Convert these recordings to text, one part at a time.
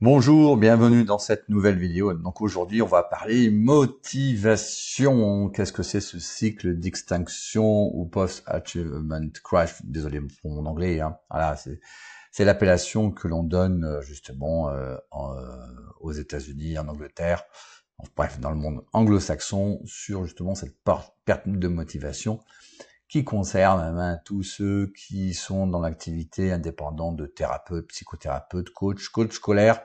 Bonjour, bienvenue dans cette nouvelle vidéo. Donc aujourd'hui, on va parler motivation. Qu'est-ce que c'est ce cycle d'extinction ou post-achievement crash? Désolé pour mon anglais. Voilà, c'est l'appellation que l'on donne justement aux États-Unis, en Angleterre, bref, dans le monde anglo-saxon, sur justement cette perte de motivation qui concerne tous ceux qui sont dans l'activité indépendante de thérapeute, psychothérapeute, coach scolaire.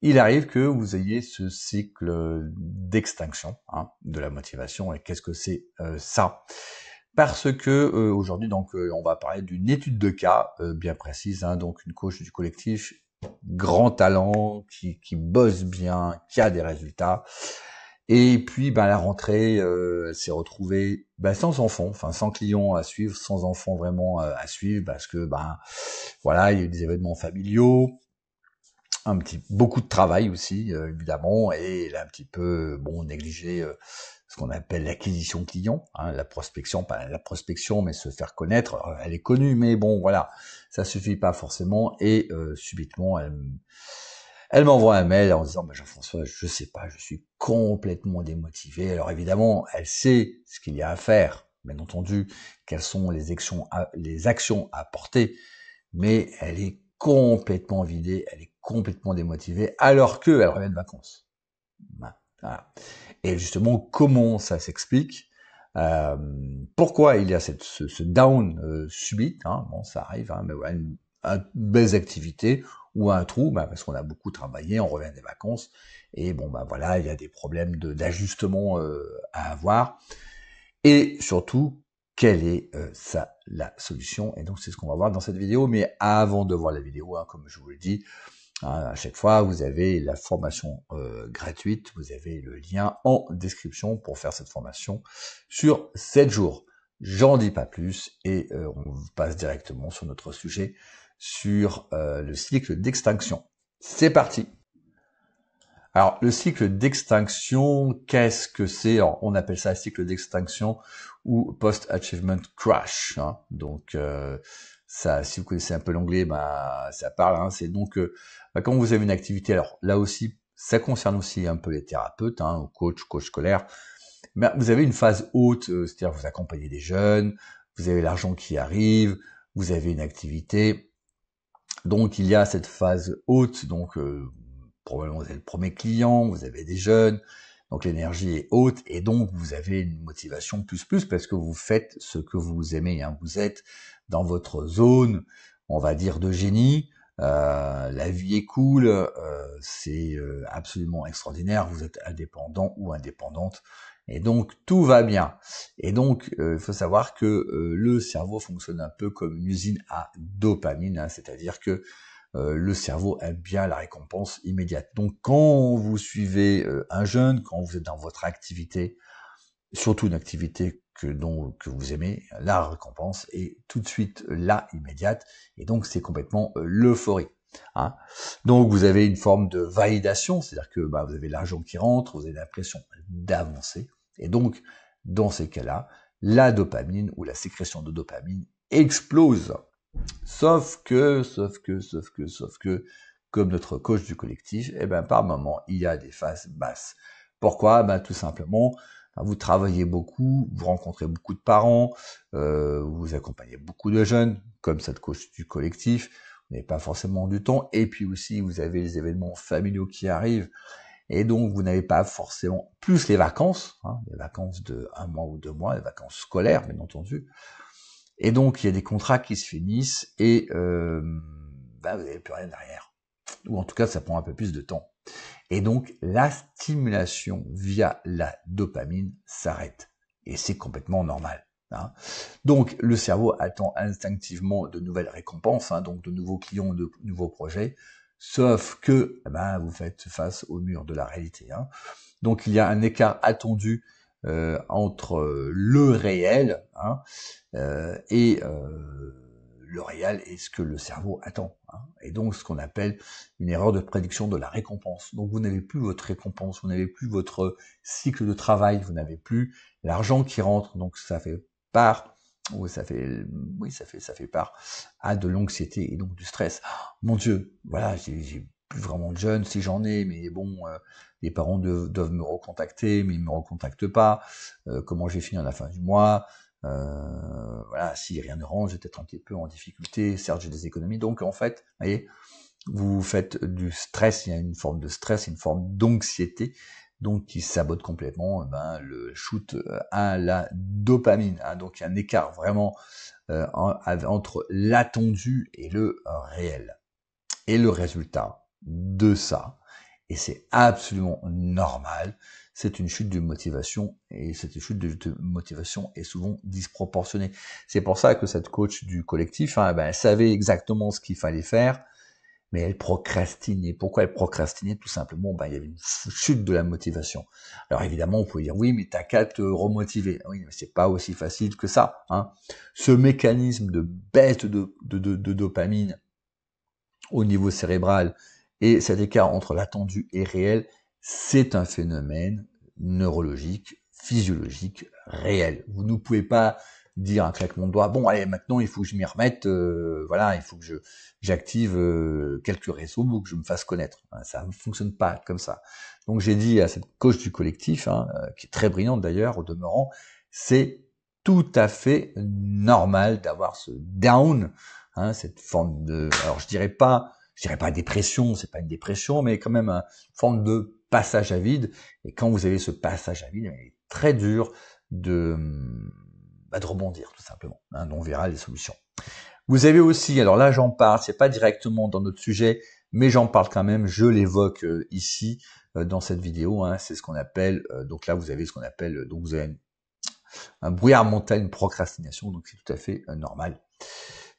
Il arrive que vous ayez ce cycle d'extinction de la motivation. Et qu'est-ce que c'est ça? Parce que aujourd'hui, donc, on va parler d'une étude de cas bien précise. Donc, une coach du collectif, grand talent, qui bosse bien, qui a des résultats. Et puis, la rentrée, elle s'est retrouvée sans enfants, enfin sans clients à suivre, sans enfants vraiment à suivre, parce que voilà, il y a eu des événements familiaux, beaucoup de travail aussi, évidemment, et elle a un petit peu négligé ce qu'on appelle l'acquisition client, la prospection, pas la prospection, mais se faire connaître. Elle est connue, mais bon, voilà, ça suffit pas forcément. Et subitement, elle m'envoie un mail en disant Jean-François, je sais pas, je suis complètement démotivé. Alors évidemment, elle sait ce qu'il y a à faire, bien entendu, quelles sont les actions à porter, mais elle est complètement vidée, elle est complètement démotivée, alors qu'elle revient de vacances. Voilà. Et justement, comment ça s'explique? Pourquoi il y a ce down subit? Bon, ça arrive, mais voilà, une baisse d'activité ou un trou, parce qu'on a beaucoup travaillé, on revient des vacances, et voilà, il y a des problèmes d'ajustement à avoir. Et surtout, quelle est la solution? Et donc c'est ce qu'on va voir dans cette vidéo. Mais avant de voir la vidéo, comme je vous le dis, à chaque fois, vous avez la formation gratuite, vous avez le lien en description pour faire cette formation sur 7 jours. J'en dis pas plus et on passe directement sur notre sujet, sur le cycle d'extinction. C'est parti. Alors, le cycle d'extinction, qu'est-ce que c'est? On appelle ça cycle d'extinction ou post-achievement crash. Donc, ça, si vous connaissez un peu l'anglais, ça parle. C'est donc quand vous avez une activité. Alors là aussi, ça concerne aussi un peu les thérapeutes, coach scolaire. Mais vous avez une phase haute, c'est-à-dire vous accompagnez des jeunes, vous avez l'argent qui arrive, vous avez une activité. Donc, il y a cette phase haute, donc probablement vous avez le premier client, vous avez des jeunes, donc l'énergie est haute et donc vous avez une motivation plus parce que vous faites ce que vous aimez. Vous êtes dans votre zone, on va dire, de génie. La vie est cool, c'est absolument extraordinaire. Vous êtes indépendant ou indépendante et donc tout va bien. Et donc il faut savoir que le cerveau fonctionne un peu comme une usine à dopamine, c'est-à-dire que le cerveau aime bien la récompense immédiate. Donc quand vous suivez un jeune, quand vous êtes dans votre activité, surtout une activité que vous aimez, la récompense est tout de suite là, immédiate, et donc c'est complètement l'euphorie. Donc vous avez une forme de validation, c'est-à-dire que vous avez l'argent qui rentre, vous avez l'impression d'avancer, et donc dans ces cas-là, la dopamine ou la sécrétion de dopamine explose. Sauf que, comme notre coach du collectif, par moment, il y a des phases basses. Pourquoi? Tout simplement, vous travaillez beaucoup, vous rencontrez beaucoup de parents, vous accompagnez beaucoup de jeunes, comme cette coach du collectif, vous n'avez pas forcément du temps, et puis aussi, vous avez les événements familiaux qui arrivent, et donc vous n'avez pas forcément, plus les vacances de 1 mois ou 2 mois, les vacances scolaires, bien entendu. Et donc, il y a des contrats qui se finissent et vous n'avez plus rien derrière. Ou en tout cas, ça prend un peu plus de temps. Et donc, la stimulation via la dopamine s'arrête. Et c'est complètement normal. Donc, le cerveau attend instinctivement de nouvelles récompenses, donc de nouveaux clients, de nouveaux projets, sauf que vous faites face au mur de la réalité. Donc, il y a un écart attendu entre le réel et le réel est ce que le cerveau attend. Et donc ce qu'on appelle une erreur de prédiction de la récompense. Donc vous n'avez plus votre récompense, vous n'avez plus votre cycle de travail, vous n'avez plus l'argent qui rentre. Donc ça fait part, ça fait part à de l'anxiété et donc du stress. Mon Dieu, voilà, j'ai plus vraiment de jeunes, si j'en ai, mais bon, les parents doivent me recontacter, mais ils me recontactent pas. Comment je vais finir à la fin du mois? Voilà, si rien ne range, j'ai peut-être un petit peu en difficulté. Certes, j'ai des économies, donc en fait, vous voyez, vous faites du stress, il y a une forme de stress, une forme d'anxiété, donc qui sabote complètement le shoot à la dopamine. Hein. Donc il y a un écart vraiment entre l'attendu et le réel. Et le résultat de ça, et c'est absolument normal, c'est une chute de motivation, et cette chute de motivation est souvent disproportionnée. C'est pour ça que cette coach du collectif, elle savait exactement ce qu'il fallait faire, mais elle procrastinait. Pourquoi elle procrastinait? Tout simplement, il y avait une chute de la motivation. Alors évidemment, vous pouvez dire, oui, mais t'as qu'à te remotiver. Oui, mais c'est pas aussi facile que ça. Hein. Ce mécanisme de baisse de dopamine au niveau cérébral et cet écart entre l'attendu et réel, c'est un phénomène neurologique, physiologique, réel. Vous ne pouvez pas dire un claquement de doigts, bon allez maintenant il faut que je m'y remette, voilà, il faut que j'active quelques réseaux ou que je me fasse connaître. Ça ne fonctionne pas comme ça. Donc j'ai dit à cette coach du collectif, qui est très brillante d'ailleurs au demeurant, c'est tout à fait normal d'avoir ce down, cette forme de, alors je dirais pas dépression, c'est pas une dépression, mais quand même une forme de passage à vide. Et quand vous avez ce passage à vide, il est très dur de rebondir tout simplement. Donc on verra les solutions. Vous avez aussi, alors là j'en parle, c'est pas directement dans notre sujet, mais j'en parle quand même, je l'évoque ici dans cette vidéo. C'est ce qu'on appelle, donc là vous avez ce qu'on appelle, donc vous avez un brouillard mental, une procrastination, donc c'est tout à fait normal.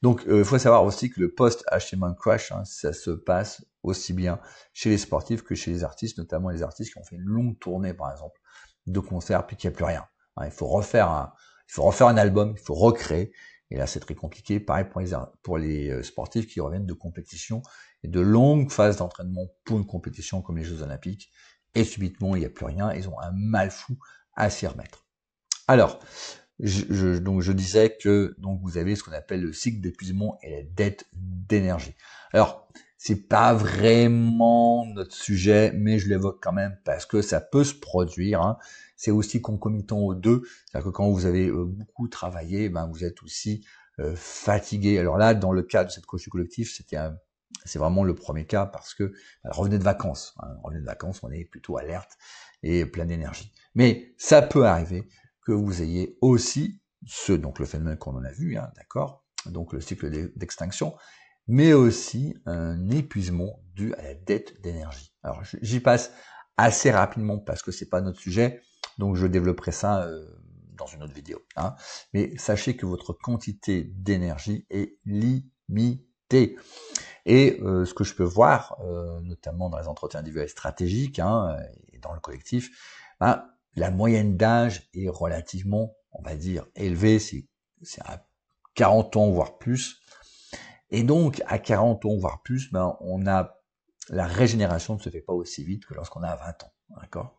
Donc, il faut savoir aussi que le post-achievement crash, ça se passe aussi bien chez les sportifs que chez les artistes, notamment les artistes qui ont fait une longue tournée, par exemple, de concerts, puis qu'il n'y a plus rien. Il faut refaire un album, il faut recréer, et là c'est très compliqué. Pareil pour les sportifs qui reviennent de compétition et de longues phases d'entraînement pour une compétition comme les Jeux Olympiques, et subitement il n'y a plus rien, ils ont un mal fou à s'y remettre. Alors, donc je disais que donc vous avez ce qu'on appelle le cycle d'épuisement et la dette d'énergie. Alors, c'est pas vraiment notre sujet, mais je l'évoque quand même parce que ça peut se produire. C'est aussi concomitant aux deux. C'est-à-dire que quand vous avez beaucoup travaillé, vous êtes aussi fatigué. Alors là, dans le cas de cette coach collectif, c'est vraiment le premier cas parce que revenez de vacances. Revenez de vacances, on est plutôt alerte et plein d'énergie. Mais ça peut arriver que vous ayez aussi donc le phénomène qu'on en a vu, d'accord, donc le cycle d'extinction, mais aussi un épuisement dû à la dette d'énergie. Alors j'y passe assez rapidement parce que c'est pas notre sujet, donc je développerai ça dans une autre vidéo. Mais sachez que votre quantité d'énergie est limitée. Et ce que je peux voir, notamment dans les entretiens individuels stratégiques et dans le collectif, la moyenne d'âge est relativement, on va dire, élevée, c'est à 40 ans, voire plus. Et donc, à 40 ans, voire plus, la régénération ne se fait pas aussi vite que lorsqu'on a 20 ans, d'accord ?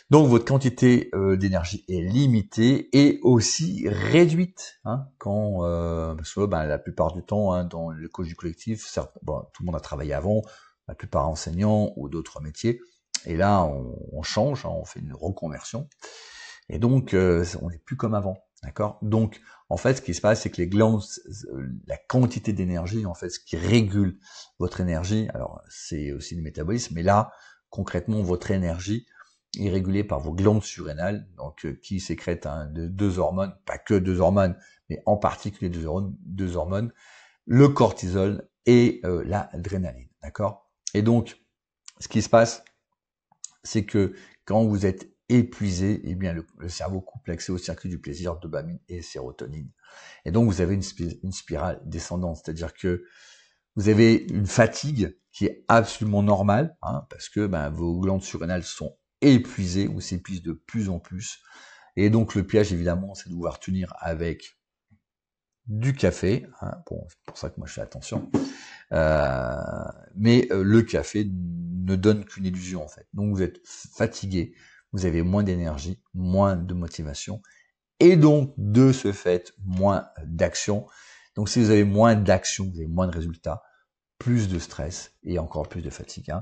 Donc, votre quantité d'énergie est limitée et aussi réduite, parce que la plupart du temps, dans le coach du collectif, certes, tout le monde a travaillé avant, la plupart enseignants ou d'autres métiers, et là, on change, on fait une reconversion. Et donc, on n'est plus comme avant, d'accord? Donc, en fait, ce qui se passe, c'est que les glandes, la quantité d'énergie, en fait, ce qui régule votre énergie, alors c'est aussi le métabolisme, mais là, concrètement, votre énergie est régulée par vos glandes surrénales, donc qui sécrètent deux hormones, pas que deux hormones, mais en particulier deux hormones, le cortisol et l'adrénaline, d'accord? Et donc, ce qui se passe, c'est que quand vous êtes épuisé, eh bien le cerveau coupe l'accès au circuit du plaisir, dopamine et sérotonine. Et donc vous avez une spirale descendante, c'est-à-dire que vous avez une fatigue qui est absolument normale, parce que vos glandes surrénales sont épuisées ou s'épuisent de plus en plus. Et donc le piège, évidemment, c'est de devoir tenir avec du café. Bon, c'est pour ça que moi je fais attention. Mais le café ne donne qu'une illusion en fait. Donc vous êtes fatigué, vous avez moins d'énergie, moins de motivation, et donc de ce fait moins d'action. Donc si vous avez moins d'action, vous avez moins de résultats. plus de stress et encore plus de fatigue. Hein.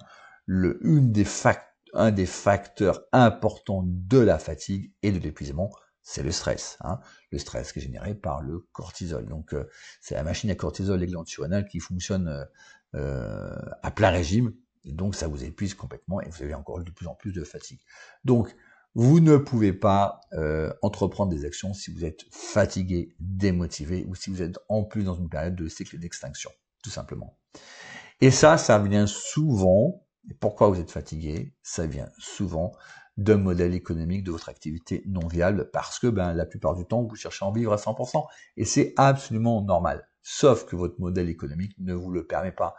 Un des facteurs importants de la fatigue et de l'épuisement, c'est le stress. Hein. Le stress qui est généré par le cortisol. Donc, c'est la machine à cortisol, les glandes surrénales qui fonctionnent à plein régime. Et donc, ça vous épuise complètement et vous avez encore de plus en plus de fatigue. Donc, vous ne pouvez pas entreprendre des actions si vous êtes fatigué, démotivé ou si vous êtes en plus dans une période de cycle d'extinction, tout simplement. Et ça vient souvent, et pourquoi vous êtes fatigué? Ça vient souvent d'un modèle économique de votre activité non viable parce que la plupart du temps, vous cherchez à en vivre à 100%. Et c'est absolument normal, sauf que votre modèle économique ne vous le permet pas.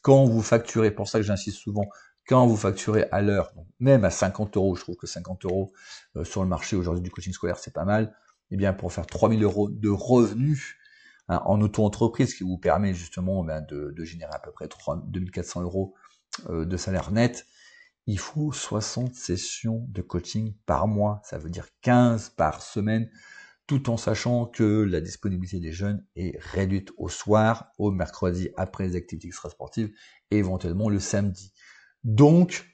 Quand vous facturez, pour ça que j'insiste souvent, quand vous facturez à l'heure, même à 50 euros, je trouve que 50 euros sur le marché aujourd'hui du coaching scolaire, c'est pas mal, eh bien pour faire 3000 euros de revenus hein, en auto-entreprise, qui vous permet justement de générer à peu près 2400 euros de salaire net, il faut 60 sessions de coaching par mois, ça veut dire 15 par semaine, tout en sachant que la disponibilité des jeunes est réduite au soir, au mercredi après les activités extrasportives et éventuellement le samedi. Donc,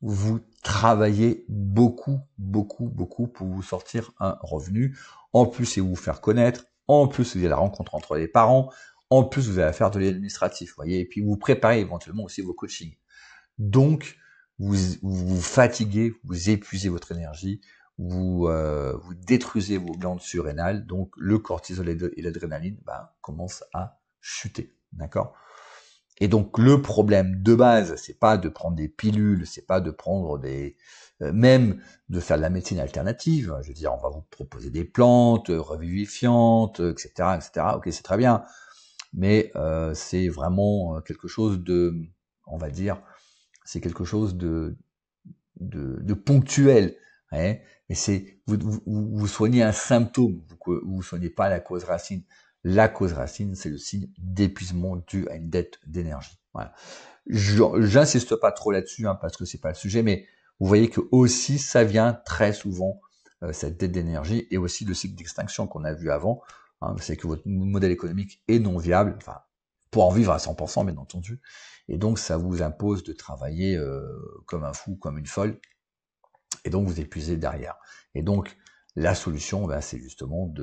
vous travaillez beaucoup pour vous sortir un revenu. En plus, c'est vous faire connaître. En plus, vous avez la rencontre entre les parents. En plus, vous allez faire de l'administratif, voyez. Et puis, vous préparez éventuellement aussi vos coachings. Donc, vous fatiguez, vous épuisez votre énergie, vous détruisez vos glandes surrénales. Donc, le cortisol et l'adrénaline commencent à chuter, d'accord ? Et donc le problème de base, c'est pas de prendre des pilules, c'est pas de prendre même de faire de la médecine alternative. Je veux dire, on va vous proposer des plantes revivifiantes, etc., etc. Ok, c'est très bien, mais c'est vraiment quelque chose on va dire, c'est quelque chose de ponctuel. Hein, et c'est vous soignez un symptôme, vous soignez pas la cause racine. La cause racine, c'est le signe d'épuisement dû à une dette d'énergie. Voilà. J'insiste pas trop là-dessus parce que c'est pas le sujet, mais vous voyez que aussi ça vient très souvent cette dette d'énergie et aussi le cycle d'extinction qu'on a vu avant. Hein, c'est que votre modèle économique est non viable, enfin pour en vivre à 100% bien entendu, et donc ça vous impose de travailler comme un fou, comme une folle, et donc vous épuisez derrière. Et donc la solution, c'est justement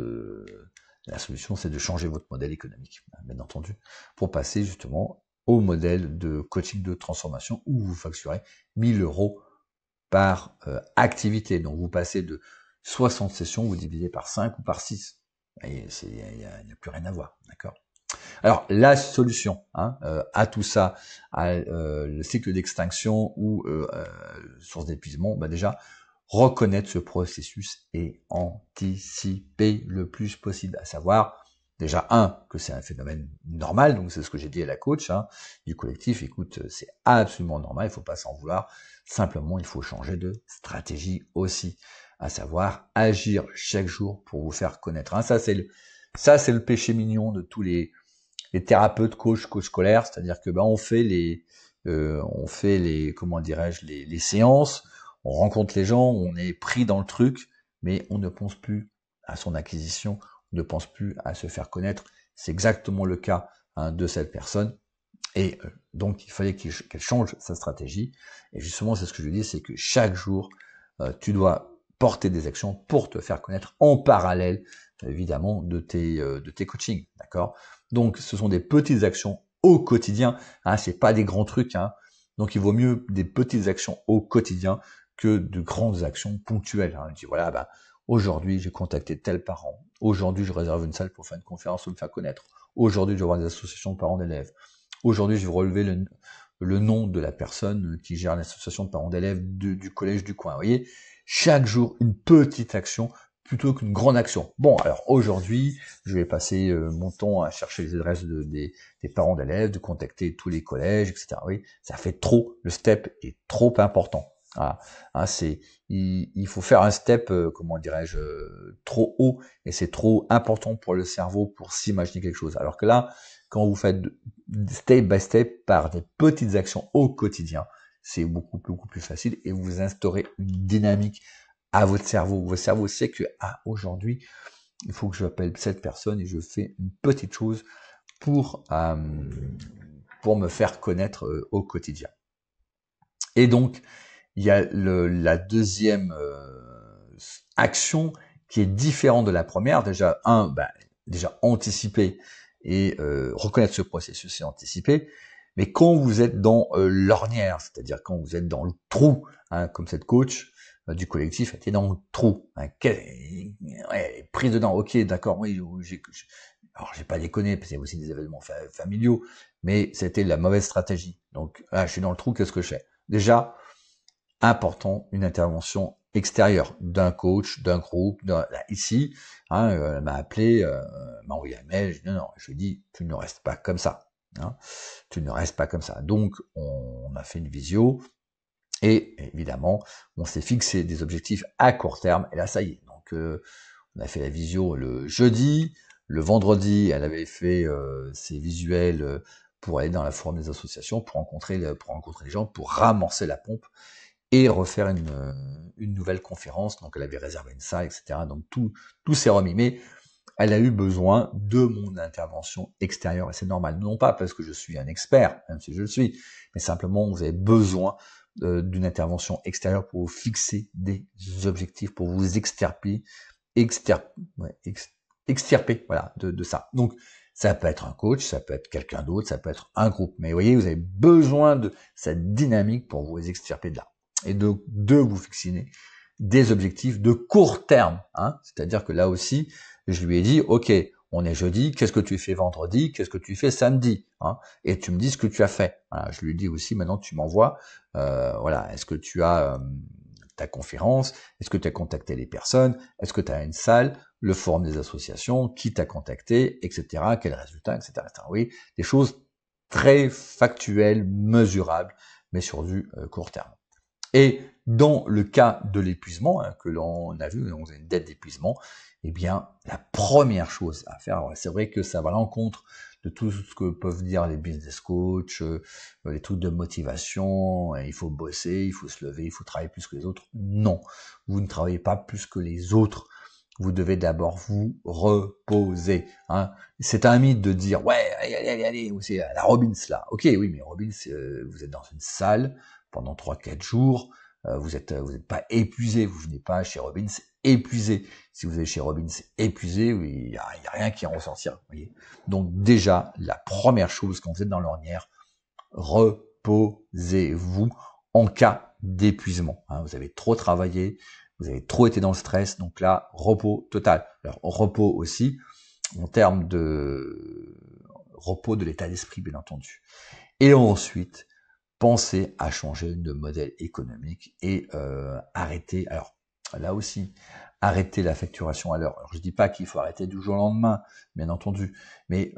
la solution, c'est de changer votre modèle économique, bien entendu, pour passer justement au modèle de coaching de transformation où vous facturez 1000 euros par activité. Donc vous passez de 60 sessions, vous divisez par 5 ou par 6. Il n'y a plus rien à voir, d'accord ? Alors la solution à tout ça, à le cycle d'extinction ou source d'épuisement, déjà reconnaître ce processus et anticiper le plus possible, à savoir déjà que c'est un phénomène normal, donc c'est ce que j'ai dit à la coach du collectif, écoute, c'est absolument normal, il faut pas s'en vouloir, simplement il faut changer de stratégie aussi, à savoir agir chaque jour pour vous faire connaître. Ça c'est le péché mignon de tous les thérapeutes, coach scolaire, c'est-à-dire que on fait les comment dirais-je les séances, on rencontre les gens, on est pris dans le truc, mais on ne pense plus à son acquisition, on ne pense plus à se faire connaître. C'est exactement le cas de cette personne. Et donc, il fallait qu'elle change sa stratégie. Et justement, c'est ce que je dis, c'est que chaque jour, tu dois porter des actions pour te faire connaître en parallèle, évidemment, de tes coachings, d'accord ? Donc, ce sont des petites actions au quotidien. C'est pas des grands trucs. Donc, il vaut mieux des petites actions au quotidien que de grandes actions ponctuelles. Je dis voilà, aujourd'hui, j'ai contacté tel parent. Aujourd'hui, je réserve une salle pour faire une conférence ou me faire connaître. Aujourd'hui, je vais voir des associations de parents d'élèves. Aujourd'hui, je vais relever le nom de la personne qui gère l'association de parents d'élèves du collège du coin. Vous voyez, chaque jour, une petite action plutôt qu'une grande action. Bon, alors aujourd'hui, je vais passer mon temps à chercher les adresses des parents d'élèves, de contacter tous les collèges, etc. Oui, ça fait trop, le step est trop important. Voilà. Il faut faire un step, comment dirais-je, trop haut, et c'est trop important pour le cerveau pour s'imaginer quelque chose. Alors que là, quand vous faites step by step par des petites actions au quotidien, c'est beaucoup plus facile et vous instaurez une dynamique à votre cerveau. Votre cerveau sait que aujourd'hui, il faut que je appelle cette personne et je fais une petite chose pour pour me faire connaître au quotidien. Et donc, il y a la deuxième action qui est différente de la première. Déjà, déjà anticiper et reconnaître ce processus et anticiper. Mais quand vous êtes dans l'ornière, c'est-à-dire quand vous êtes dans le trou, hein, comme cette coach du collectif était dans le trou, hein, prise dedans, ok, d'accord, oui, alors j'ai pas déconné, parce qu'il y a aussi des événements familiaux, mais c'était la mauvaise stratégie. Donc là, je suis dans le trou, qu'est-ce que je fais? Déjà, important, une intervention extérieure d'un coach, d'un groupe, ici, hein, elle m'a appelé, m'a envoyé un mail, je lui ai dit, tu ne restes pas comme ça, hein, tu ne restes pas comme ça. Donc, on a fait une visio, et évidemment, on s'est fixé des objectifs à court terme, et là, ça y est. Donc, on a fait la visio le jeudi, le vendredi, elle avait fait ses visuels pour aller dans la forum des associations, pour rencontrer les gens, pour ramorcer la pompe, et refaire une nouvelle conférence. Donc elle avait réservé une salle, etc. Donc tout s'est remis. Mais elle a eu besoin de mon intervention extérieure, et c'est normal. Non pas parce que je suis un expert, même si je le suis, mais simplement vous avez besoin d'une intervention extérieure pour vous fixer des objectifs, pour vous extirper voilà, de ça. Donc ça peut être un coach, ça peut être quelqu'un d'autre, ça peut être un groupe. Mais vous voyez, vous avez besoin de cette dynamique pour vous extirper de là. Et de vous fixer des objectifs de court terme, hein. C'est-à-dire que là aussi, je lui ai dit, ok, on est jeudi, qu'est-ce que tu fais vendredi, qu'est-ce que tu fais samedi, hein, et tu me dis ce que tu as fait. Voilà, je lui ai dit aussi, maintenant tu m'envoies, voilà, est-ce que tu as ta conférence, est-ce que tu as contacté les personnes, est-ce que tu as une salle, le forum des associations, qui t'a contacté, etc., quels résultats, etc., etc. Oui, des choses très factuelles, mesurables, mais sur du court terme. Et dans le cas de l'épuisement, hein, que l'on a vu, on a une dette d'épuisement, eh bien, la première chose à faire, c'est vrai que ça va à l'encontre de tout ce que peuvent dire les business coachs, les trucs de motivation, il faut bosser, il faut se lever, il faut travailler plus que les autres. Non, vous ne travaillez pas plus que les autres. Vous devez d'abord vous reposer. Hein. C'est un mythe de dire, ouais, allez, c'est la Robbins là. Ok, oui, mais Robbins, vous êtes dans une salle pendant 3-4 jours, vous êtes pas épuisé, vous venez pas chez Robbins épuisé. Si vous êtes chez Robbins épuisé, oui, il y a rien qui en ressortira. Voyez. Donc déjà, la première chose quand vous êtes dans l'ornière, reposez-vous en cas d'épuisement. Hein, vous avez trop travaillé, vous avez trop été dans le stress, donc là, repos total. Alors, repos aussi, en termes de repos de l'état d'esprit, bien entendu. Et ensuite, pensez à changer de modèle économique et arrêter, alors là aussi, arrêter la facturation à l'heure. Alors je dis pas qu'il faut arrêter du jour au lendemain, bien entendu, mais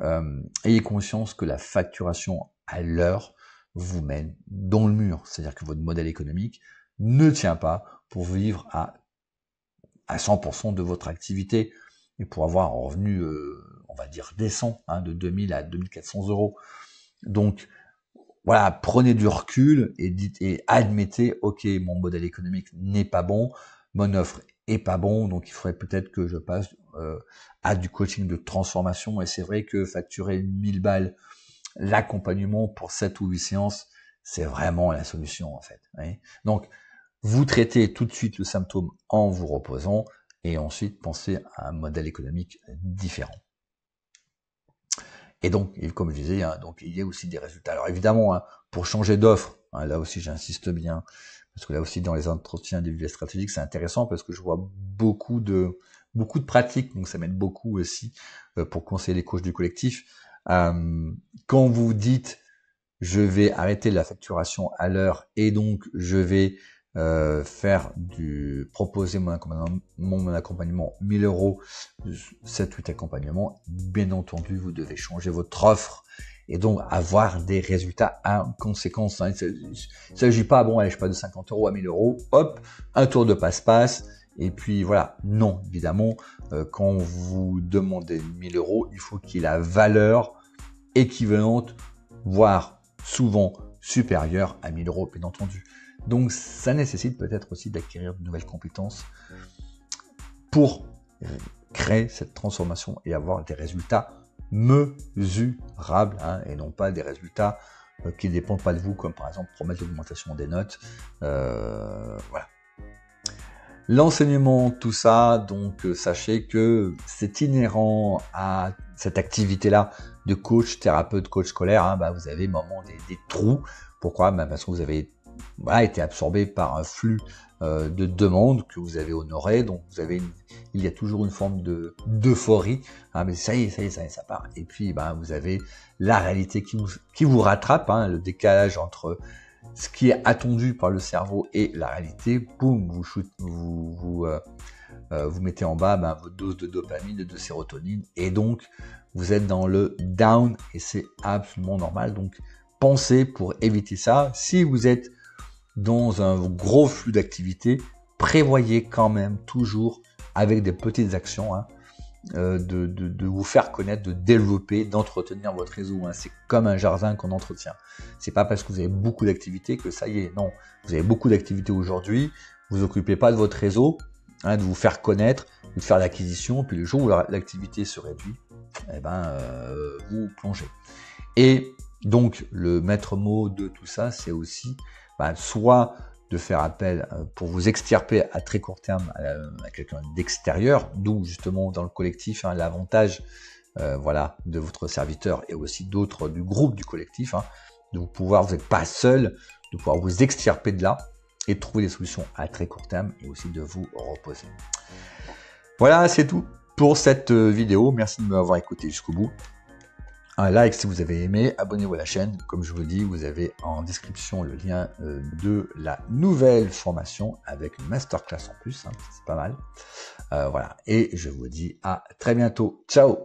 ayez conscience que la facturation à l'heure vous mène dans le mur. C'est-à-dire que votre modèle économique ne tient pas pour vivre à 100% de votre activité et pour avoir un revenu, on va dire, décent, hein, de 2000 à 2400 euros. Donc, voilà, prenez du recul et admettez, ok, mon modèle économique n'est pas bon, mon offre est pas bon, donc il faudrait peut-être que je passe à du coaching de transformation. Et c'est vrai que facturer 1000 balles l'accompagnement pour 7 ou 8 séances, c'est vraiment la solution en fait. Oui. Donc, vous traitez tout de suite le symptôme en vous reposant et ensuite pensez à un modèle économique différent. Et donc, comme je disais, hein, donc il y a aussi des résultats. Alors évidemment, hein, pour changer d'offre, hein, là aussi j'insiste bien, parce que là aussi dans les entretiens individuels stratégiques, c'est intéressant parce que je vois beaucoup de pratiques, donc ça m'aide beaucoup aussi pour conseiller les coachs du collectif. Quand vous dites je vais arrêter la facturation à l'heure et donc je vais proposer mon accompagnement 1000 euros, 7-8 accompagnements, bien entendu, vous devez changer votre offre et donc avoir des résultats en conséquence. Hein. Il ne s'agit pas, bon, allez, je passe de 50 euros à 1000 euros, hop, un tour de passe-passe, et puis voilà. Non, évidemment, quand vous demandez 1000 euros, il faut qu'il y ait la valeur équivalente, voire souvent supérieure à 1000 euros, bien entendu. Donc, ça nécessite peut-être aussi d'acquérir de nouvelles compétences pour créer cette transformation et avoir des résultats mesurables, hein, et non pas des résultats qui ne dépendent pas de vous, comme par exemple promettre l'augmentation des notes. Voilà. L'enseignement, tout ça, donc sachez que c'est inhérent à cette activité-là de coach, thérapeute, coach scolaire. Hein, vous avez moment des trous. Pourquoi? Parce que vous avez été absorbé par un flux de demandes que vous avez honoré. Donc il y a toujours une forme d'euphorie. Hein, mais ça y est, ça part. Et puis vous avez la réalité qui vous rattrape, hein, le décalage entre ce qui est attendu par le cerveau et la réalité. Boum, vous mettez en bas votre dose de dopamine, de sérotonine, et donc vous êtes dans le down, et c'est absolument normal. Donc pensez pour éviter ça. Si vous êtes dans un gros flux d'activité, prévoyez quand même toujours avec des petites actions, hein, de vous faire connaître, de développer, d'entretenir votre réseau. Hein. C'est comme un jardin qu'on entretient. C'est pas parce que vous avez beaucoup d'activités que ça y est. Non, vous avez beaucoup d'activités aujourd'hui, vous occupez pas de votre réseau, hein, de vous faire connaître, de faire l'acquisition, puis le jour où l'activité se réduit, vous plongez. Et donc le maître mot de tout ça, c'est aussi soit de faire appel pour vous extirper à très court terme à quelqu'un d'extérieur, d'où justement dans le collectif, hein, l'avantage de votre serviteur et aussi d'autres du groupe du collectif, hein, de vous n'êtes pas seul, de pouvoir vous extirper de là et de trouver des solutions à très court terme et aussi de vous reposer. Voilà, c'est tout pour cette vidéo. Merci de m'avoir écouté jusqu'au bout. Un like si vous avez aimé, abonnez-vous à la chaîne. Comme je vous dis, vous avez en description le lien de la nouvelle formation avec une masterclass en plus, hein, c'est pas mal. Voilà, et je vous dis à très bientôt. Ciao!